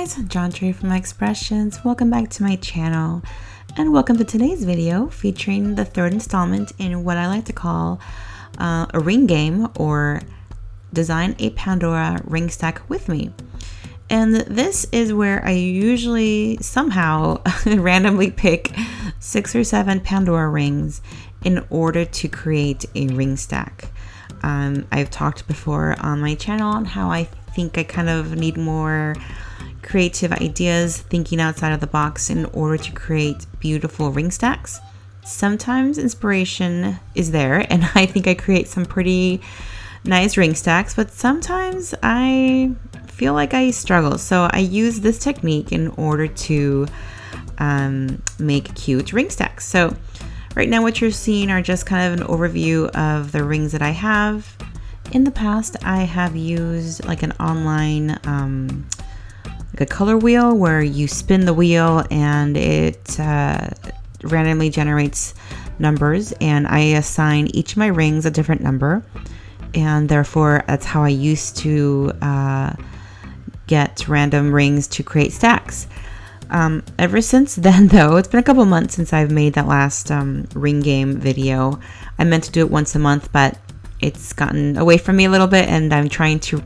guys, John Tree from Xpressions. Welcome back to my channel and welcome to today's video featuring the third installment in what I like to call a ring game, or design a Pandora ring stack with me. And this is where I usually somehow randomly pick 6 or 7 Pandora rings in order to create a ring stack. I've talked before on my channel on how I think I kind of need more creative ideas, thinking outside of the box in order to create beautiful ring stacks. Sometimes inspiration is there and I think I create some pretty nice ring stacks, but sometimes I feel like I struggle. So I use this technique in order to make cute ring stacks. So right now what you're seeing are just kind of an overview of the rings that I have. In the past, I have used like an online, like a color wheel where you spin the wheel and it randomly generates numbers, and I assign each of my rings a different number, and therefore that's how I used to get random rings to create stacks. Ever since then, though, it's been a couple months since I've made that last ring game video. I meant to do it once a month, but it's gotten away from me a little bit, and I'm trying to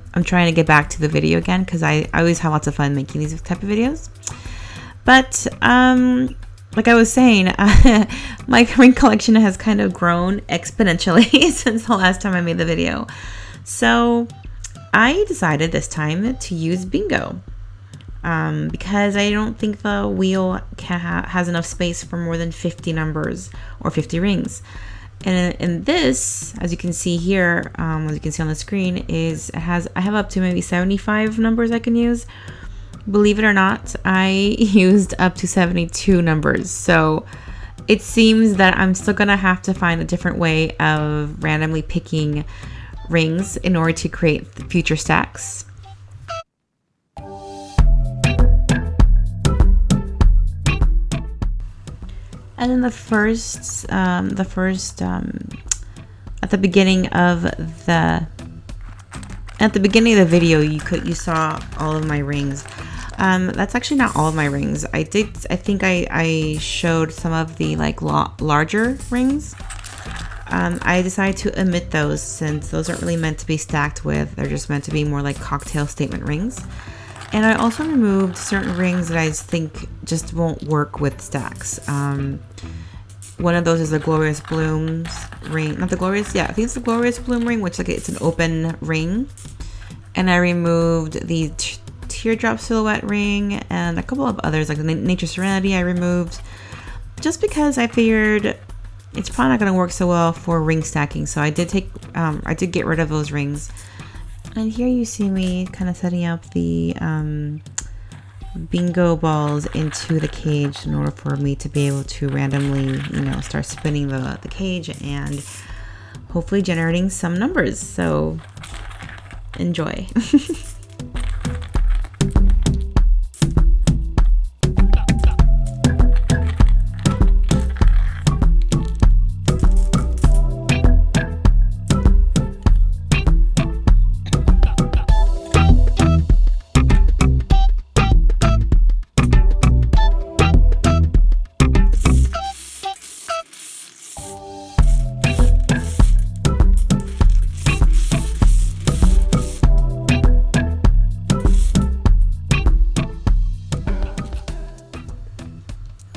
get back to the video again because I always have lots of fun making these type of videos. But like I was saying, my ring collection has kind of grown exponentially since the last time I made the video. So I decided this time to use bingo because I don't think the wheel has enough space for more than 50 numbers or 50 rings. And in this, as you can see here, as you can see on the screen, I have up to maybe 75 numbers I can use. Believe it or not, I used up to 72 numbers. So it seems that I'm still gonna have to find a different way of randomly picking rings in order to create future stacks. And then at the beginning of the video, you saw all of my rings. That's actually not all of my rings. I think I showed some of the like larger rings. I decided to omit those since those aren't really meant to be stacked with. They're just meant to be more like cocktail statement rings. And I also removed certain rings that I think just won't work with stacks. One of those is the Glorious Blooms ring. Not the Glorious, yeah, I think it's the Glorious Bloom ring, which like it's an open ring. And I removed the Teardrop Silhouette ring and a couple of others, like the Nature Serenity I removed. Just because I figured it's probably not going to work so well for ring stacking. So I did get rid of those rings. And here you see me kind of setting up the bingo balls into the cage in order for me to be able to randomly, start spinning the cage and hopefully generating some numbers. So enjoy.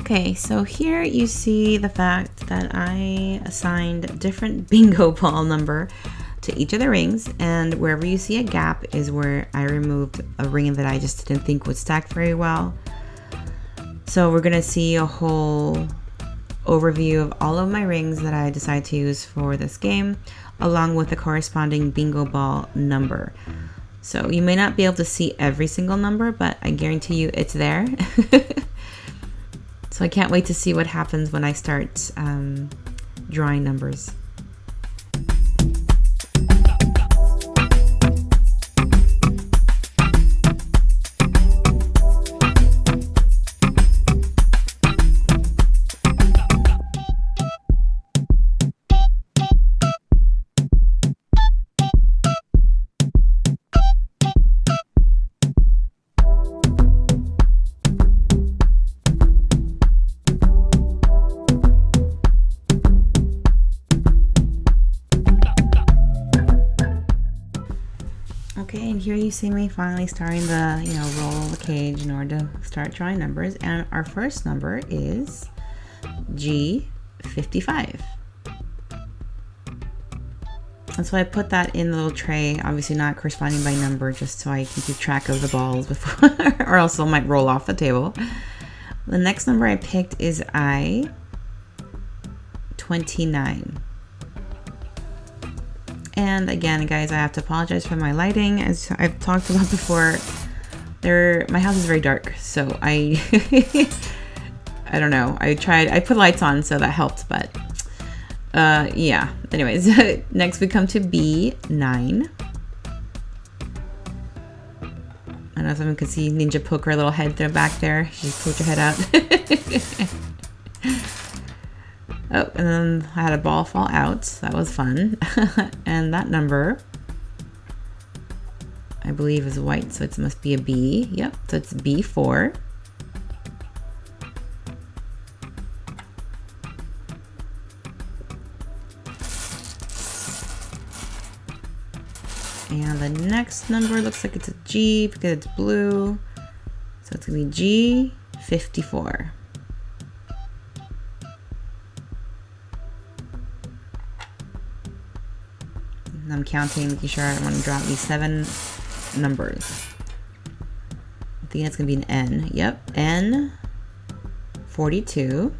Okay, so here you see the fact that I assigned a different bingo ball number to each of the rings, and wherever you see a gap is where I removed a ring that I just didn't think would stack very well. So we're gonna see a whole overview of all of my rings that I decided to use for this game, along with the corresponding bingo ball number. So you may not be able to see every single number, but I guarantee you it's there. So I can't wait to see what happens when I start drawing numbers. here you see me finally starting the, roll the cage in order to start drawing numbers. And our first number is G55. And so I put that in the little tray, obviously not corresponding by number, just so I can keep track of the balls before, or else it might roll off the table. The next number I picked is I-29. And again, guys, I have to apologize for my lighting. As I've talked about before, my house is very dark, so I don't know. I put lights on, so that helped, but yeah. Anyways, next we come to B9. I don't know if someone can see Ninja poke her little head back there. She just poked her head out. Oh, and then I had a ball fall out. That was fun. And that number, I believe, is white, so it must be a B. Yep, so it's B4. And the next number looks like it's a G because it's blue. So it's going to be G54. And I'm counting, making sure I want to draw at least 7 numbers. I think it's going to be an N. Yep, N42.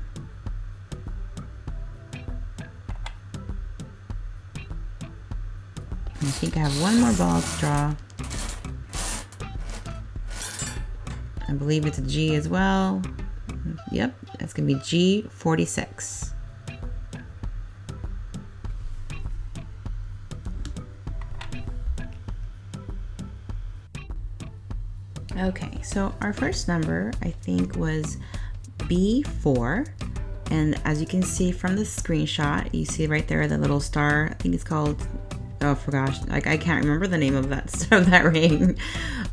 I think I have one more ball to draw. I believe it's a G as well. Yep, it's going to be G46. Okay, so our first number I think was B4. And as you can see from the screenshot, you see right there the little star. I think it's called, oh for gosh, like I can't remember the name of that ring,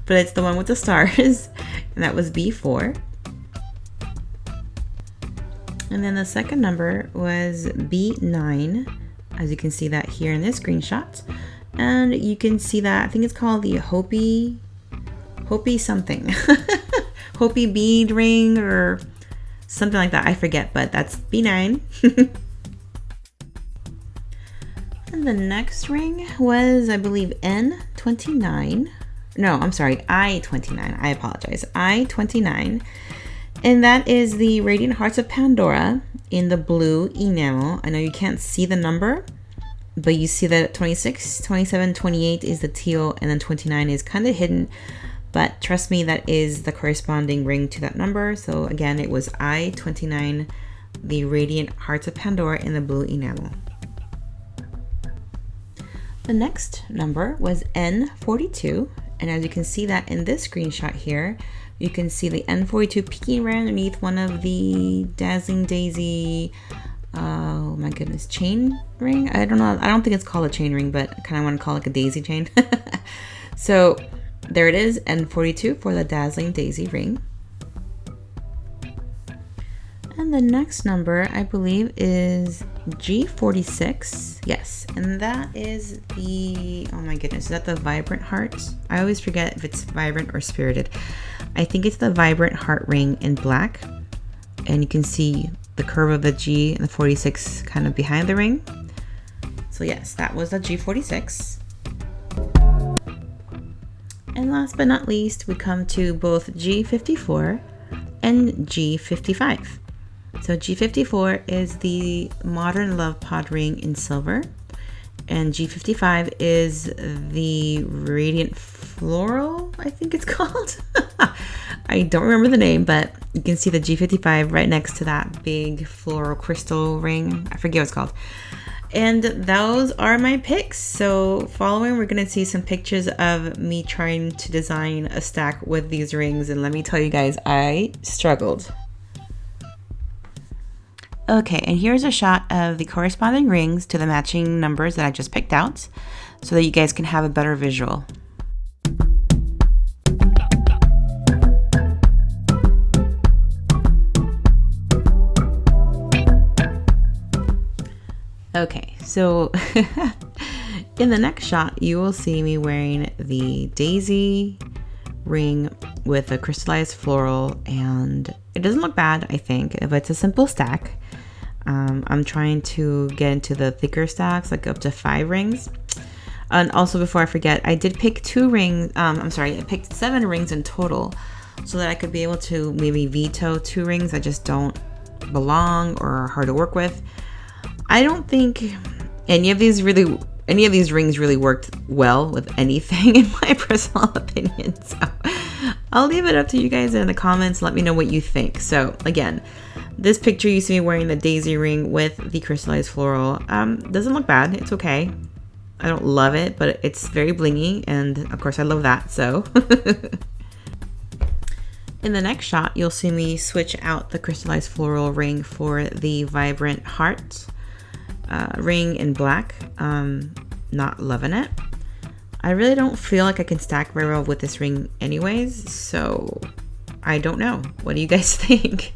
but it's the one with the stars, and that was B4. And then the second number was B9, as you can see that here in this screenshot. And you can see that, I think it's called the Hopi something. Hopi bead ring or something like that. I forget, but that's B9. And the next ring was, I believe, N29. No, I'm sorry, I29. I apologize. I29. And that is the Radiant Hearts of Pandora in the blue enamel. I know you can't see the number, but you see that 26, 27, 28 is the teal, and then 29 is kind of hidden. But trust me, that is the corresponding ring to that number. So again, it was I29, the Radiant Hearts of Pandora in the blue enamel. The next number was N42. And as you can see that in this screenshot here, you can see the N42 peeking right underneath one of the Dazzling Daisy, oh my goodness, chain ring? I don't know. I don't think it's called a chain ring, but I kind of want to call it like a daisy chain. So there it is, N42 for the Dazzling Daisy ring. And the next number, I believe, is G46. Yes, and that is the, oh my goodness, is that the Vibrant Heart? I always forget if it's Vibrant or Spirited. I think it's the Vibrant Heart ring in black. And you can see the curve of the G and the 46 kind of behind the ring. So yes, that was the G46. And last but not least, we come to both G54 and G55. So G54 is the Modern Love Pod ring in silver, and G55 is the Radiant Floral, I think it's called. I don't remember the name, but you can see the G55 right next to that big floral crystal ring. I forget what it's called. And those are my picks. So following, we're going to see some pictures of me trying to design a stack with these rings. And let me tell you guys, I struggled. Okay, and here's a shot of the corresponding rings to the matching numbers that I just picked out so that you guys can have a better visual. Okay, so In the next shot, you will see me wearing the daisy ring with a crystallized floral, and it doesn't look bad, I think, but it's a simple stack. I'm trying to get into the thicker stacks, like up to 5 rings. And also, before I forget, I did pick 2 rings. I picked 7 rings in total, so that I could be able to maybe veto 2 rings that just don't belong or are hard to work with. I don't think any of these rings really worked well with anything, in my personal opinion. So I'll leave it up to you guys in the comments. Let me know what you think. So again, this picture you see me wearing the daisy ring with the crystallized floral. Doesn't look bad. It's okay. I don't love it, but it's very blingy, and of course I love that. So in the next shot, you'll see me switch out the crystallized floral ring for the vibrant heart ring in black. Not loving it. I really don't feel like I can stack very well with this ring anyways, so I don't know. What do you guys think?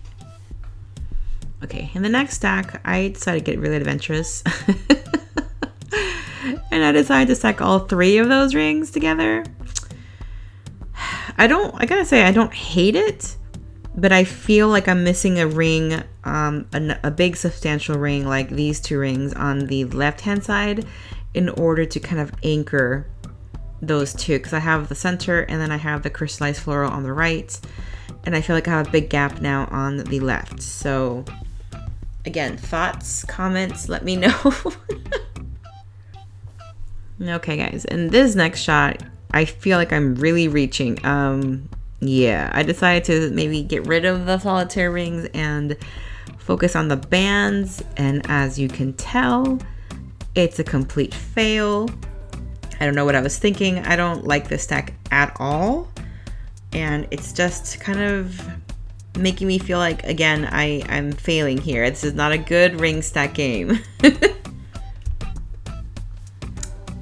Okay, in the next stack, I decided to get really adventurous. And I decided to stack all 3 of those rings together. I gotta say, I don't hate it, but I feel like I'm missing a ring, a big substantial ring like these 2 rings on the left-hand side in order to kind of anchor those 2, because I have the center and then I have the crystallized floral on the right, and I feel like I have a big gap now on the left. So again, thoughts, comments, let me know. Okay guys, in this next shot, I feel like I'm really reaching. Yeah, I decided to maybe get rid of the solitaire rings and focus on the bands, and as you can tell, it's a complete fail. I don't know what I was thinking. I don't like this stack at all, and it's just kind of making me feel like, again, I'm failing here. This is not a good ring stack game.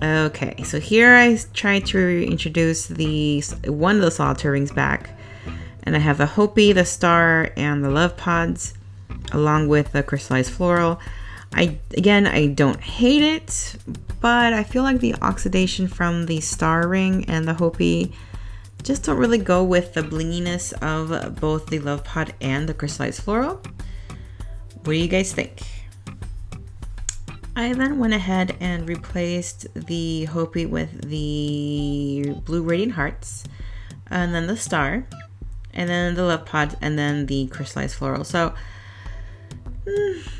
Okay, so here I tried to introduce one of the solitaire rings back, and I have the Hopi, the star, and the love pods, along with the crystallized floral. I don't hate it, but I feel like the oxidation from the star ring and the Hopi just don't really go with the blinginess of both the love pod and the crystallized floral. What do you guys think? I then went ahead and replaced the Hopi with the blue radiant hearts, and then the star, and then the love pod, and then the crystallized floral. So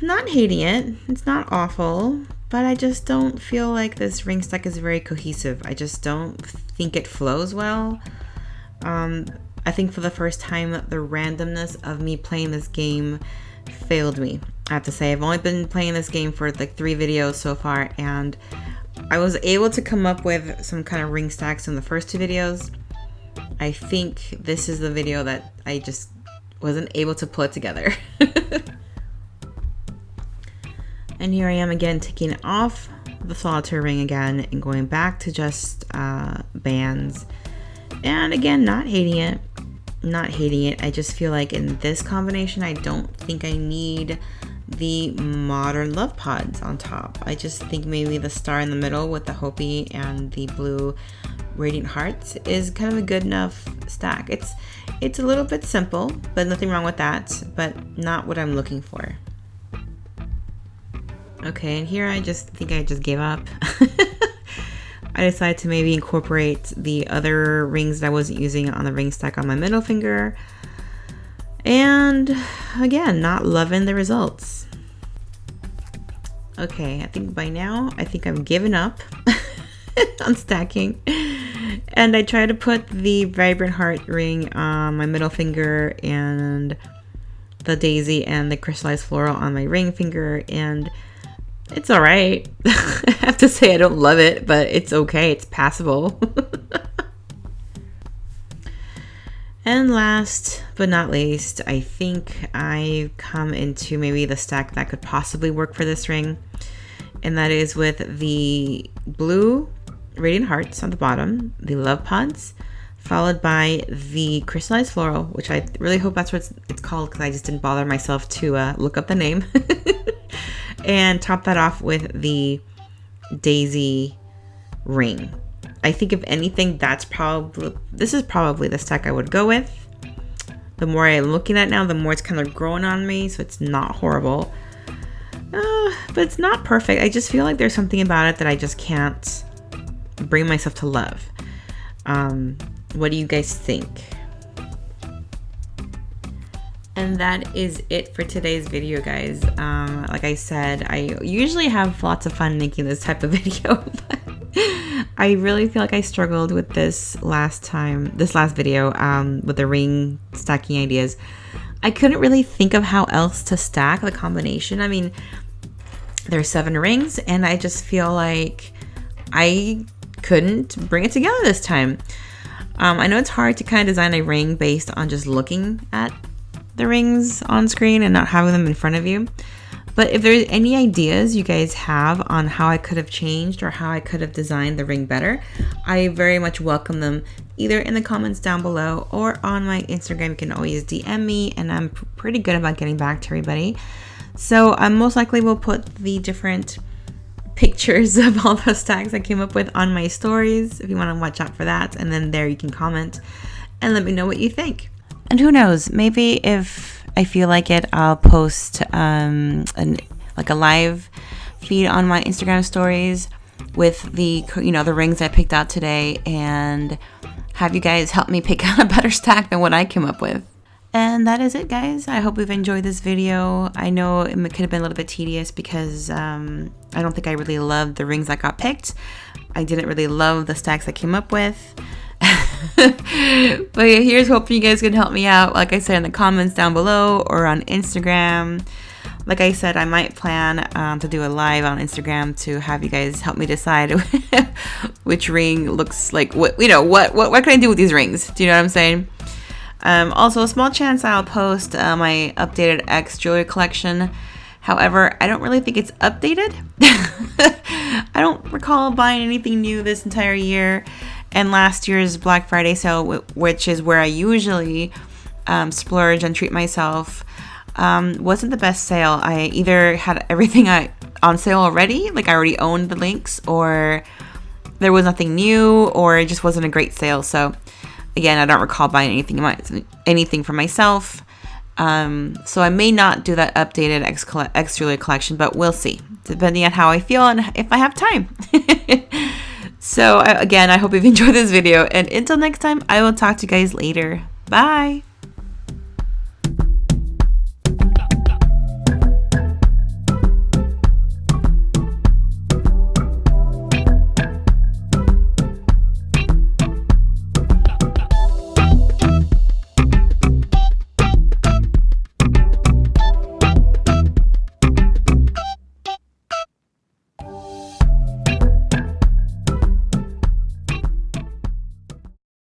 not hating it. It's not awful, but I just don't feel like this ring stack is very cohesive. I just don't think it flows well. I think for the first time, the randomness of me playing this game failed me. I have to say, I've only been playing this game for like 3 videos so far, and I was able to come up with some kind of ring stacks in the first 2 videos. I think this is the video that I just wasn't able to put together. And here I am again, taking off the solitaire ring again and going back to just bands. And again, not hating it. I just feel like in this combination, I don't think I need the modern love pods on top. I just think maybe the star in the middle with the Hopi and the blue radiant hearts is kind of a good enough stack. It's a little bit simple, but nothing wrong with that, but not what I'm looking for. Okay, and here I think I just gave up. I decided to maybe incorporate the other rings that I wasn't using on the ring stack on my middle finger. And again, not loving the results. Okay, I think by now, I've given up on stacking. And I tried to put the vibrant heart ring on my middle finger and the daisy and the crystallized floral on my ring finger, and it's all right. I have to say I don't love it, but it's okay. It's passable. And last but not least, I think I've come into maybe the stack that could possibly work for this ring. And that is with the blue radiant hearts on the bottom, the love pods, followed by the crystallized floral, which I really hope that's what it's called, because I just didn't bother myself to look up the name. And top that off with the daisy ring. I think if anything, this is probably the stack I would go with. The more I'm looking at it now, the more it's kind of growing on me, so it's not horrible. But it's not perfect. I just feel like there's something about it that I just can't bring myself to love. What do you guys think? And that is it for today's video, guys. Like I said, I usually have lots of fun making this type of video, but I really feel like I struggled with this last video with the ring stacking ideas. I couldn't really think of how else to stack the combination. I mean, there's 7 rings, and I just feel like I couldn't bring it together this time. I know it's hard to kind of design a ring based on just looking at the rings on screen and not having them in front of you. But if there's any ideas you guys have on how I could have changed or how I could have designed the ring better, I very much welcome them either in the comments down below or on my Instagram. You can always DM me, and I'm pretty good about getting back to everybody. So I most likely will put the different pictures of all the stacks I came up with on my stories if you want to watch out for that. And then there you can comment and let me know what you think. And who knows, maybe if I feel like it, I'll post like a live feed on my Instagram stories with the rings I picked out today, and have you guys help me pick out a better stack than what I came up with. And that is it, guys. I hope you've enjoyed this video. I know it could have been a little bit tedious because I don't think I really loved the rings that got picked. I didn't really love the stacks I came up with. But yeah, here's hoping you guys can help me out, like I said, in the comments down below or on Instagram. Like I said, I might plan to do a live on Instagram to have you guys help me decide which ring looks like what can I do with these rings. Do you know what I'm saying? Also, a small chance I'll post my updated X jewelry collection. However, I don't really think it's updated. I don't recall buying anything new this entire year. And last year's Black Friday sale, which is where I usually splurge and treat myself, wasn't the best sale. I either had everything on sale already, like I already owned the links, or there was nothing new, or it just wasn't a great sale. So again, I don't recall buying anything for myself. So I may not do that updated X jewelry collection, but we'll see, depending on how I feel and if I have time. So again, I hope you've enjoyed this video, and until next time, I will talk to you guys later. Bye.